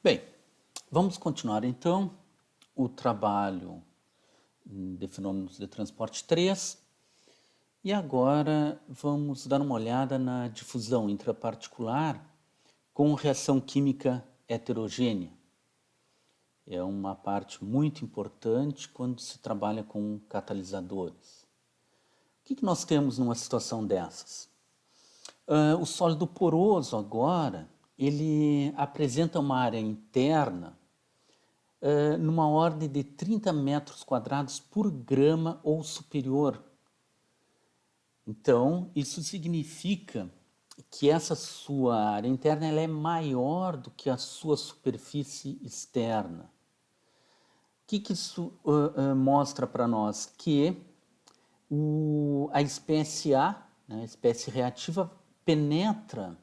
Bem, vamos continuar então o trabalho de fenômenos de transporte 3 e agora vamos dar uma olhada na difusão intraparticular com reação química heterogênea. É uma parte muito importante quando se trabalha com catalisadores. O que nós temos numa situação dessas? O sólido poroso agora, ele apresenta uma área interna numa ordem de 30 metros quadrados por grama ou superior. Então, isso significa que essa sua área interna ela é maior do que a sua superfície externa. O que isso mostra para nós? Que a espécie A, né, a espécie reativa, penetra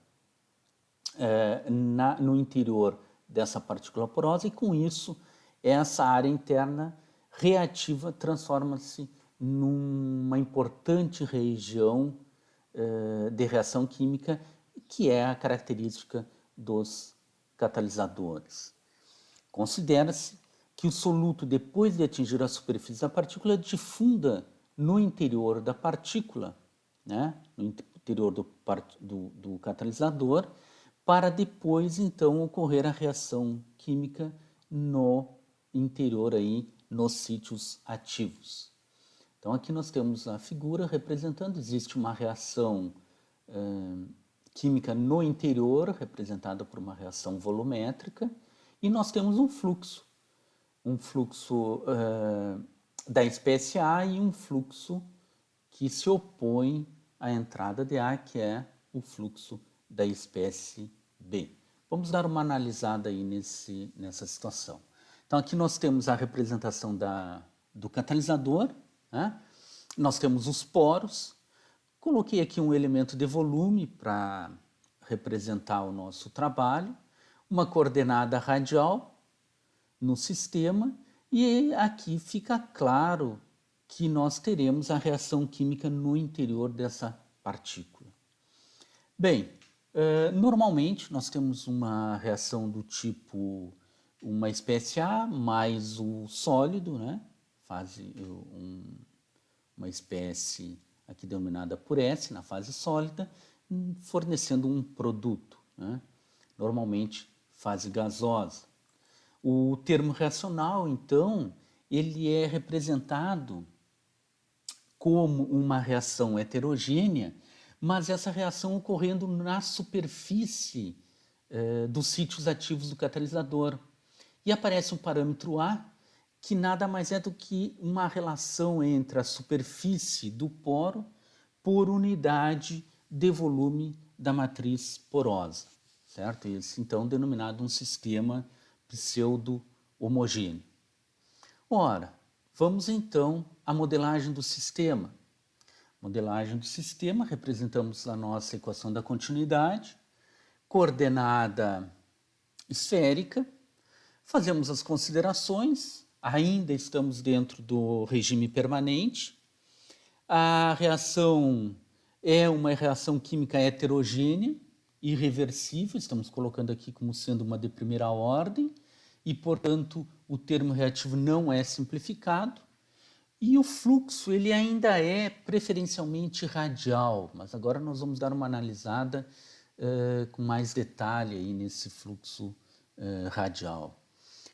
no interior dessa partícula porosa e, com isso, essa área interna reativa transforma-se numa importante região de reação química, que é a característica dos catalisadores. Considera-se que o soluto, depois de atingir a superfície da partícula, difunda no interior da partícula, né, no interior do catalisador, para depois, então, ocorrer a reação química no interior, aí, nos sítios ativos. Então, aqui nós temos a figura representando, existe uma reação química no interior, representada por uma reação volumétrica, e nós temos um fluxo da espécie A e um fluxo que se opõe à entrada de A, que é o fluxo da espécie B. Vamos dar uma analisada aí nessa situação. Então, aqui nós temos a representação do catalisador, né? Nós temos os poros. Coloquei aqui um elemento de volume para representar o nosso trabalho, uma coordenada radial no sistema, e aqui fica claro que nós teremos a reação química no interior dessa partícula. Bem, normalmente nós temos uma reação do tipo uma espécie A mais o sólido, né? Uma espécie aqui denominada por S na fase sólida, fornecendo um produto, né? Normalmente fase gasosa. O termo reacional, então, ele é representado como uma reação heterogênea, mas essa reação ocorrendo na superfície dos sítios ativos do catalisador. E aparece um parâmetro A, que nada mais é do que uma relação entre a superfície do poro por unidade de volume da matriz porosa, certo? Esse, então, denominado um sistema pseudo-homogêneo. Ora, vamos então à modelagem do sistema. Modelagem do sistema, representamos a nossa equação da continuidade, coordenada esférica, fazemos as considerações, ainda estamos dentro do regime permanente, a reação é uma reação química heterogênea, irreversível, estamos colocando aqui como sendo uma de primeira ordem, e, portanto, o termo reativo não é simplificado. E o fluxo ele ainda é preferencialmente radial, mas agora nós vamos dar uma analisada com mais detalhe aí nesse fluxo radial.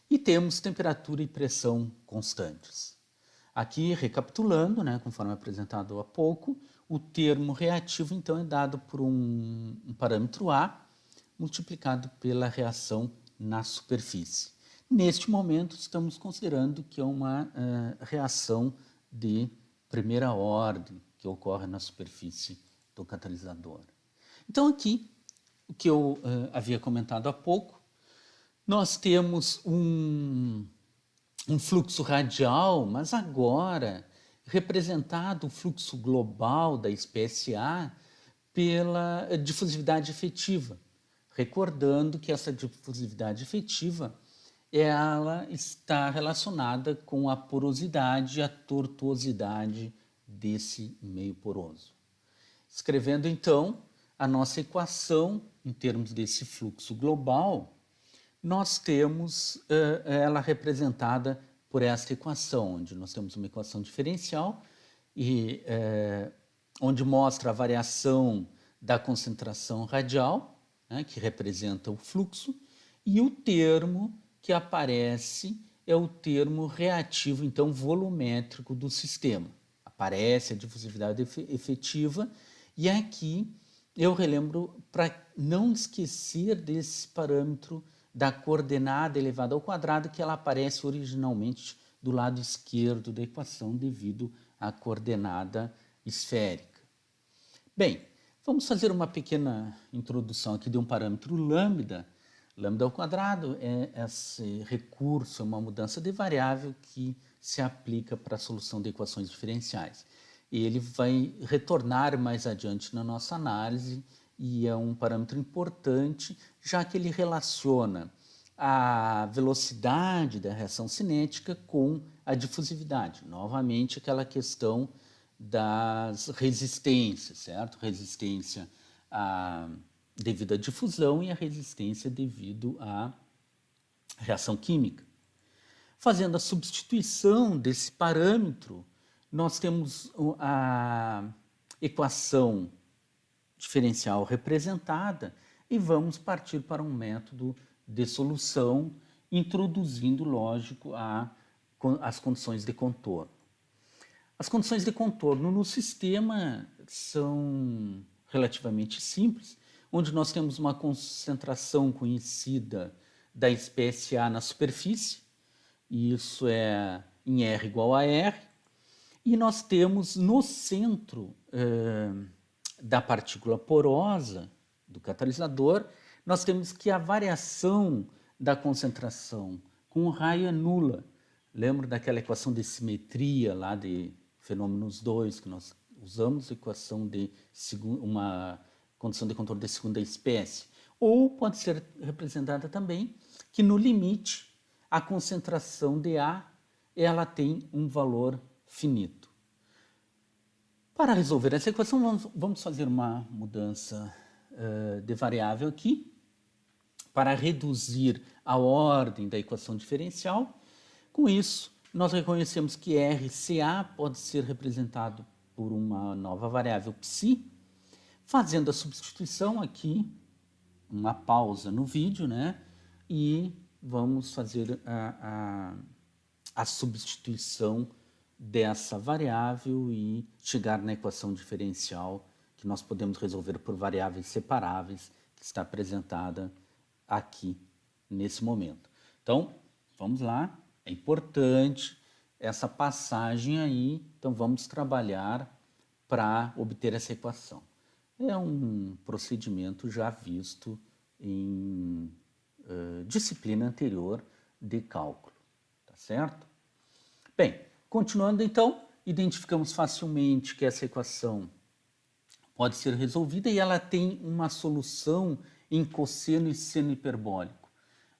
E temos temperatura e pressão constantes. Aqui, recapitulando, né, conforme apresentado há pouco, o termo reativo então é dado por um parâmetro A multiplicado pela reação na superfície. Neste momento, estamos considerando que é uma reação de primeira ordem que ocorre na superfície do catalisador. Então, aqui, o que eu havia comentado há pouco, nós temos um fluxo radial, mas agora representado o fluxo global da espécie A pela difusividade efetiva. Recordando que essa difusividade efetiva ela está relacionada com a porosidade e a tortuosidade desse meio poroso. Escrevendo, então, a nossa equação em termos desse fluxo global, nós temos ela representada por esta equação, onde nós temos uma equação diferencial e onde mostra a variação da concentração radial, né, que representa o fluxo, e o termo que aparece é o termo reativo, então, volumétrico do sistema. Aparece a difusividade efetiva, e aqui eu relembro para não esquecer desse parâmetro da coordenada elevada ao quadrado, que ela aparece originalmente do lado esquerdo da equação devido à coordenada esférica. Bem, vamos fazer uma pequena introdução aqui de um parâmetro lambda. Lambda ao quadrado é esse recurso, é uma mudança de variável que se aplica para a solução de equações diferenciais. Ele vai retornar mais adiante na nossa análise e é um parâmetro importante, já que ele relaciona a velocidade da reação cinética com a difusividade. Novamente, aquela questão das resistências, certo? Resistência devido à difusão e a resistência devido à reação química. Fazendo a substituição desse parâmetro, nós temos a equação diferencial representada e vamos partir para um método de solução, introduzindo, lógico, as condições de contorno. As condições de contorno no sistema são relativamente simples, onde nós temos uma concentração conhecida da espécie A na superfície, e isso é em R igual a R, e nós temos no centro da partícula porosa do catalisador, nós temos que a variação da concentração com o raio é nula. Lembra daquela equação de simetria lá de fenômenos 2, que nós usamos, equação de uma condição de contorno de segunda espécie. Ou pode ser representada também que no limite a concentração de A ela tem um valor finito. Para resolver essa equação, vamos fazer uma mudança de variável aqui para reduzir a ordem da equação diferencial. Com isso, nós reconhecemos que RCA pode ser representado por uma nova variável psi. Fazendo a substituição aqui, uma pausa no vídeo, né? E vamos fazer a substituição dessa variável e chegar na equação diferencial que nós podemos resolver por variáveis separáveis, que está apresentada aqui nesse momento. Então, vamos lá, é importante essa passagem aí, então vamos trabalhar para obter essa equação. É um procedimento já visto em disciplina anterior de cálculo, tá certo? Bem, continuando então, identificamos facilmente que essa equação pode ser resolvida e ela tem uma solução em cosseno e seno hiperbólico.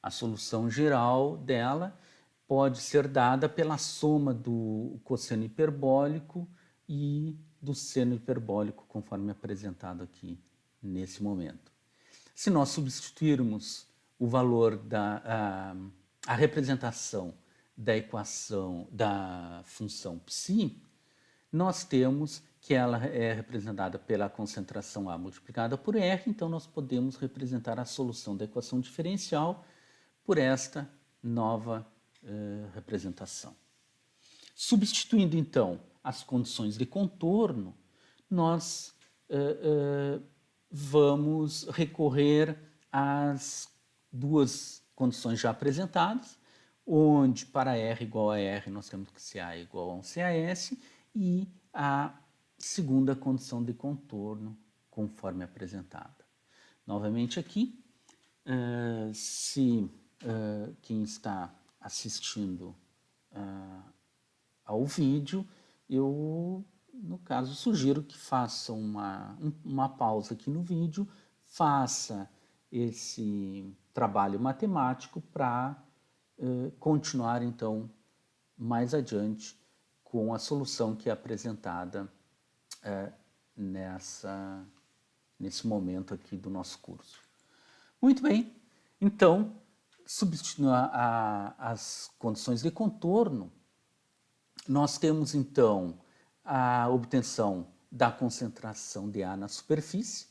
A solução geral dela pode ser dada pela soma do cosseno hiperbólico e do seno hiperbólico, conforme apresentado aqui nesse momento. Se nós substituirmos o valor a representação da equação da função psi, nós temos que ela é representada pela concentração A multiplicada por R, então nós podemos representar a solução da equação diferencial por esta nova representação. Substituindo então as condições de contorno, nós vamos recorrer às duas condições já apresentadas, onde para R igual a R nós temos que CA é igual a um CAS e a segunda condição de contorno conforme apresentada. Novamente aqui, se quem está assistindo ao vídeo, eu, no caso, sugiro que faça uma pausa aqui no vídeo, faça esse trabalho matemático para continuar, então, mais adiante com a solução que é apresentada nesse momento aqui do nosso curso. Muito bem, então, substituindo as condições de contorno, nós temos então a obtenção da concentração de A na superfície,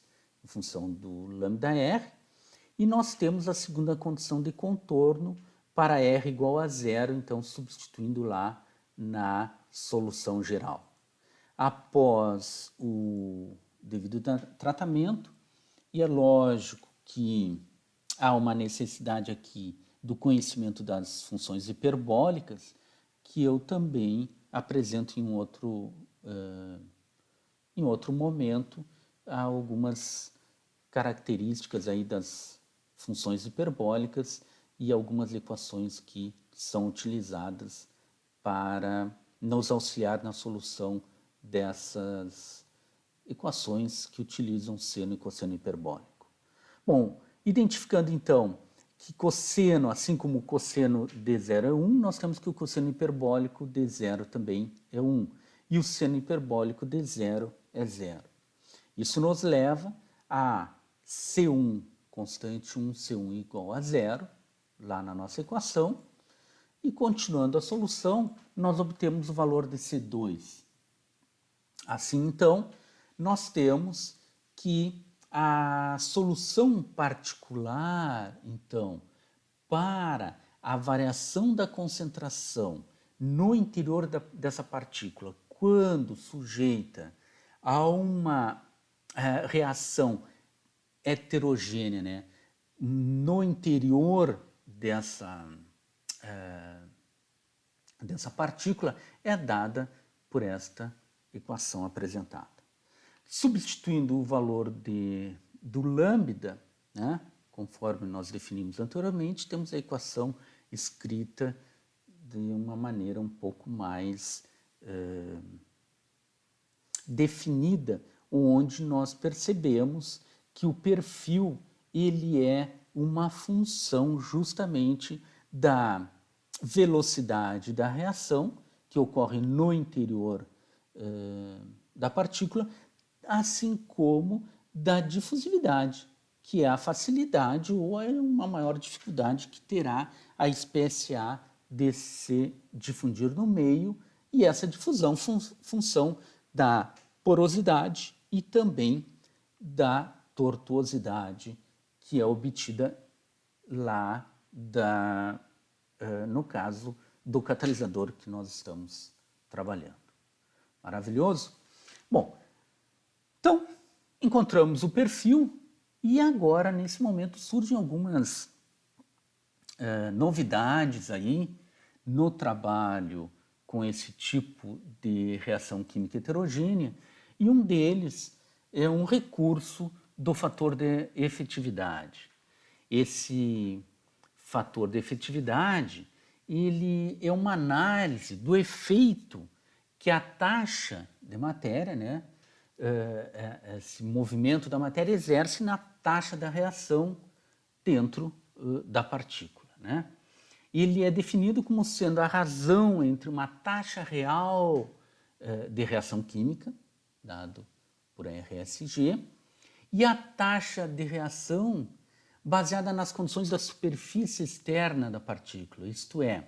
em função do λr, e nós temos a segunda condição de contorno para R igual a zero, então substituindo lá na solução geral. Após o devido tratamento, e é lógico que há uma necessidade aqui do conhecimento das funções hiperbólicas, que eu também apresento em outro momento algumas características aí das funções hiperbólicas e algumas equações que são utilizadas para nos auxiliar na solução dessas equações que utilizam seno e cosseno hiperbólico. Bom, identificando então que cosseno, assim como o cosseno de zero é 1, nós temos que o cosseno hiperbólico de zero também é 1. E o seno hiperbólico de zero é zero. Isso nos leva a C1 constante 1, C1 igual a zero, lá na nossa equação. E continuando a solução, nós obtemos o valor de C2. Assim, então, nós temos que a solução particular, então, para a variação da concentração no interior dessa partícula, quando sujeita a uma reação heterogênea, né, no interior dessa partícula, é dada por esta equação apresentada. Substituindo o valor do lambda, né, conforme nós definimos anteriormente, temos a equação escrita de uma maneira um pouco mais definida, onde nós percebemos que o perfil ele é uma função justamente da velocidade da reação que ocorre no interior da partícula, assim como da difusividade, que é a facilidade ou é uma maior dificuldade que terá a espécie A de se difundir no meio, e essa difusão função da porosidade e também da tortuosidade que é obtida lá no caso do catalisador que nós estamos trabalhando. Maravilhoso? Bom, então encontramos o perfil e agora nesse momento surgem algumas novidades aí no trabalho com esse tipo de reação química heterogênea, e um deles é um recurso do fator de efetividade. Esse fator de efetividade, ele é uma análise do efeito que a taxa de matéria, né, esse movimento da matéria exerce na taxa da reação dentro da partícula, né? Ele é definido como sendo a razão entre uma taxa real de reação química, dado por RSG, e a taxa de reação baseada nas condições da superfície externa da partícula, isto é,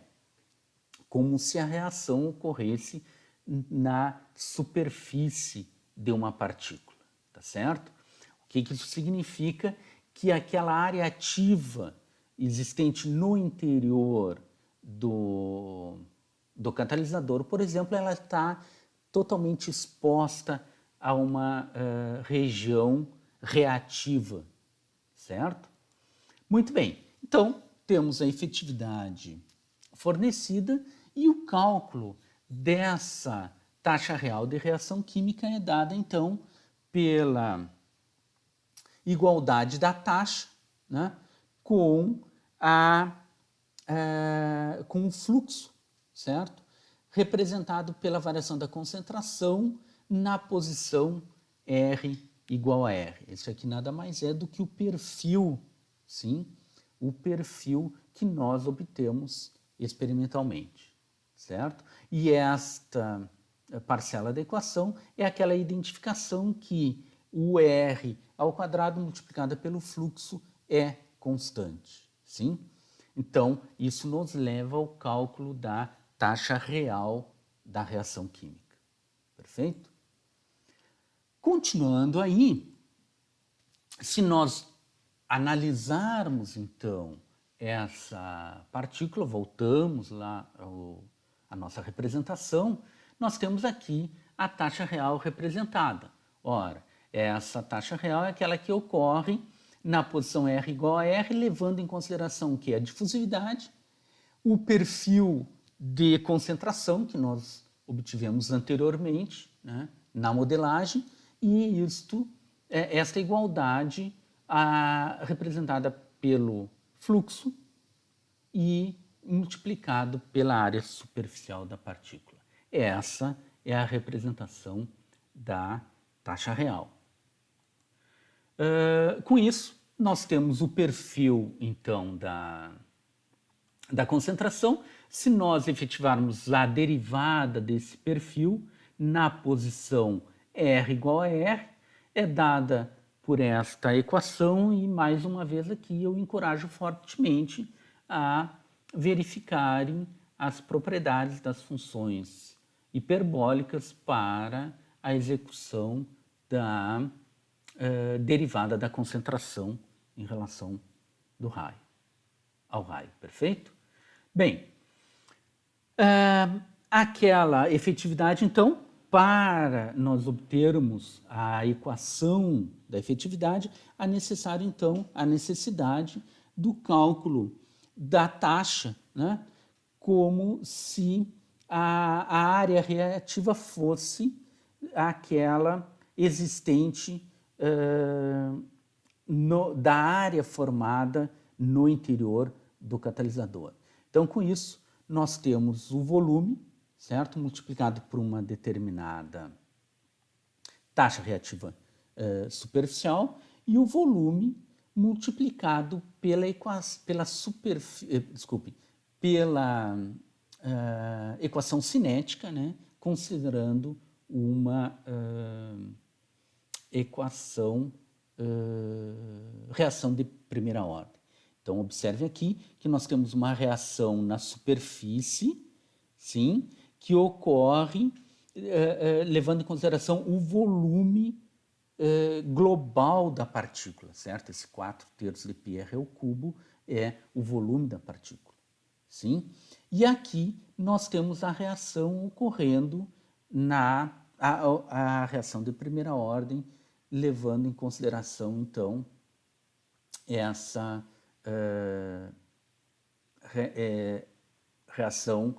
como se a reação ocorresse na superfície de uma partícula, tá certo? O que isso significa? Que aquela área ativa existente no interior do catalisador, por exemplo, ela está totalmente exposta a uma região reativa, certo? Muito bem, então temos a efetividade fornecida e o cálculo dessa taxa real de reação química é dada então pela igualdade da taxa, né, com o fluxo, certo? Representado pela variação da concentração na posição R igual a R. Isso aqui nada mais é do que o perfil, sim, o perfil que nós obtemos experimentalmente, certo? E esta parcela da equação é aquela identificação que o R ao quadrado multiplicado pelo fluxo é constante, sim? Então, isso nos leva ao cálculo da taxa real da reação química. Perfeito? Continuando aí, se nós analisarmos, então, essa partícula, voltamos lá à nossa representação, nós temos aqui a taxa real representada. Ora, essa taxa real é aquela que ocorre na posição R igual a R, levando em consideração o que? A difusividade, o perfil de concentração que nós obtivemos anteriormente, né, na modelagem, e esta igualdade representada pelo fluxo e multiplicado pela área superficial da partícula. Essa é a representação da taxa real. Com isso, nós temos o perfil, então, da concentração. Se nós efetivarmos a derivada desse perfil na posição R igual a R, é dada por esta equação e, mais uma vez aqui, eu encorajo fortemente a verificarem as propriedades das funções hiperbólicas para a execução da derivada da concentração em relação ao raio, perfeito? Bem, aquela efetividade, então, para nós obtermos a equação da efetividade, é necessário, então, a necessidade do cálculo da taxa, né, como se a área reativa fosse aquela existente da área formada no interior do catalisador. Então, com isso, nós temos o volume, certo? Multiplicado por uma determinada taxa reativa superficial e o volume multiplicado pela equação cinética, né? Considerando uma reação de primeira ordem. Então, observe aqui que nós temos uma reação na superfície, sim, que ocorre levando em consideração o volume global da partícula, certo? Esse 4/3 de πr ao cubo é o volume da partícula, sim? E aqui nós temos a reação ocorrendo a reação de primeira ordem, levando em consideração, então, essa reação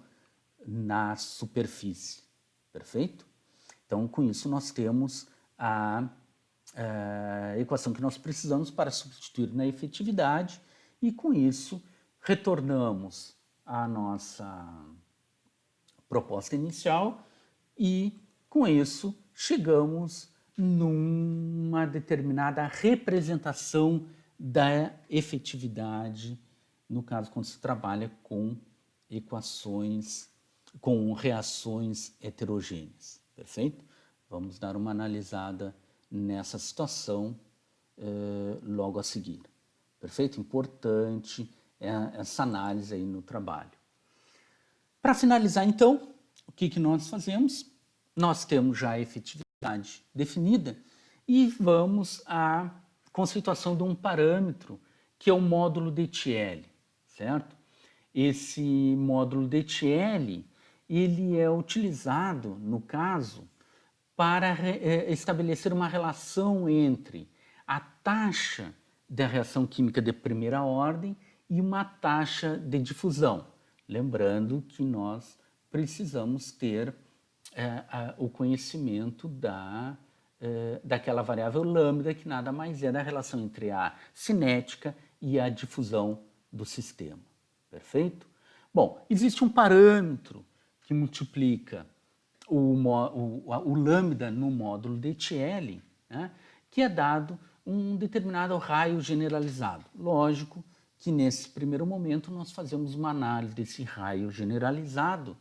na superfície, perfeito? Então, com isso, nós temos a equação que nós precisamos para substituir na efetividade e, com isso, retornamos à nossa proposta inicial e, com isso, chegamos numa determinada representação da efetividade, no caso, quando se trabalha com reações heterogêneas, perfeito? Vamos dar uma analisada nessa situação logo a seguir, perfeito? Importante essa análise aí no trabalho. Para finalizar, então, o que nós fazemos? Nós temos já a efetividade definida e vamos à conceituação de um parâmetro que é o módulo de Thiele, certo? Esse módulo de Thiele, ele é utilizado, no caso, para estabelecer uma relação entre a taxa da reação química de primeira ordem e uma taxa de difusão. Lembrando que nós precisamos ter o conhecimento daquela variável lambda, que nada mais é da relação entre a cinética e a difusão do sistema. Perfeito? Bom, existe um parâmetro que multiplica o lambda no módulo de Thiele, né, que é dado um determinado raio generalizado. Lógico que nesse primeiro momento nós fazemos uma análise desse raio generalizado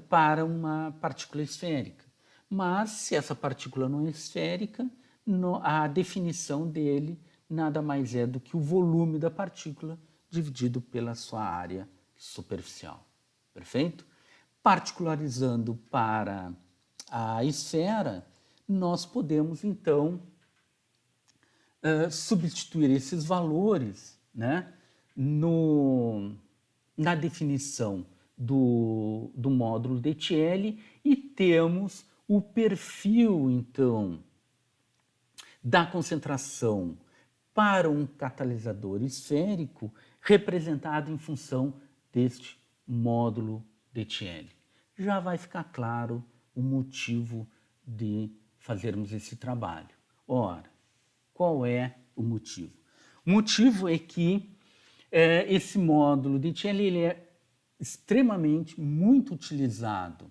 para uma partícula esférica. Mas, se essa partícula não é esférica, a definição dele nada mais é do que o volume da partícula dividido pela sua área superficial. Perfeito? Particularizando para a esfera, nós podemos, então, substituir esses valores, né, na definição do módulo DTL e temos o perfil, então, da concentração para um catalisador esférico representado em função deste módulo DTL. Já vai ficar claro o motivo de fazermos esse trabalho. Ora, qual é o motivo? O motivo é que esse módulo DTL ele é extremamente muito utilizado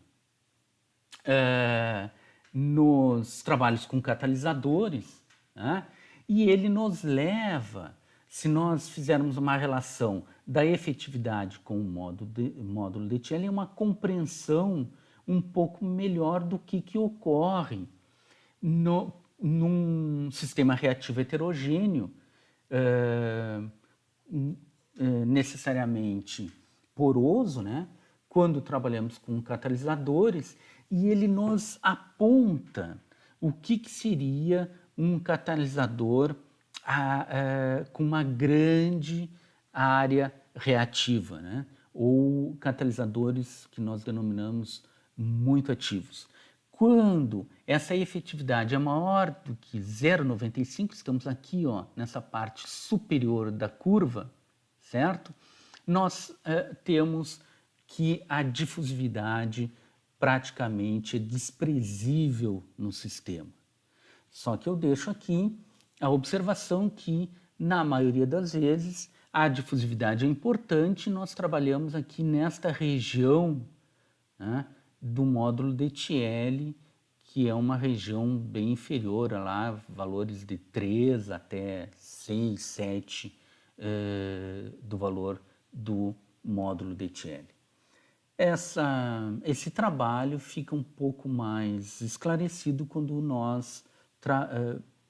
nos trabalhos com catalisadores, né? E ele nos leva, se nós fizermos uma relação da efetividade com o módulo DTL, é uma compreensão um pouco melhor do que ocorre num sistema reativo heterogêneo, necessariamente poroso, né? Quando trabalhamos com catalisadores, e ele nos aponta o que seria um catalisador com uma grande área reativa, né? Ou catalisadores que nós denominamos muito ativos. Quando essa efetividade é maior do que 0,95, estamos aqui, ó, nessa parte superior da curva, certo? Nós temos que a difusividade praticamente é desprezível no sistema. Só que eu deixo aqui a observação que, na maioria das vezes, a difusividade é importante e nós trabalhamos aqui nesta região, né, do módulo DTL, que é uma região bem inferior a lá, valores de 3 até 6, 7 do valor do módulo DTL. Esse trabalho fica um pouco mais esclarecido quando nós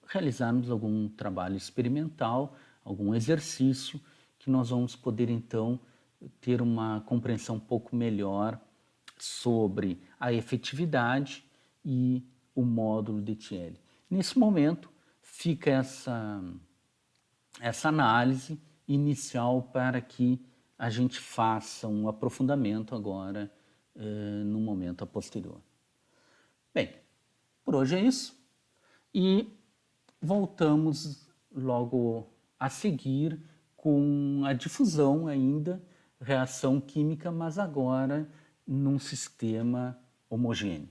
realizarmos algum trabalho experimental, algum exercício, que nós vamos poder então ter uma compreensão um pouco melhor sobre a efetividade e o módulo DTL. Nesse momento fica essa análise inicial para que a gente faça um aprofundamento agora no momento a posterior. Bem, por hoje é isso e voltamos logo a seguir com a difusão ainda, reação química, mas agora num sistema homogêneo.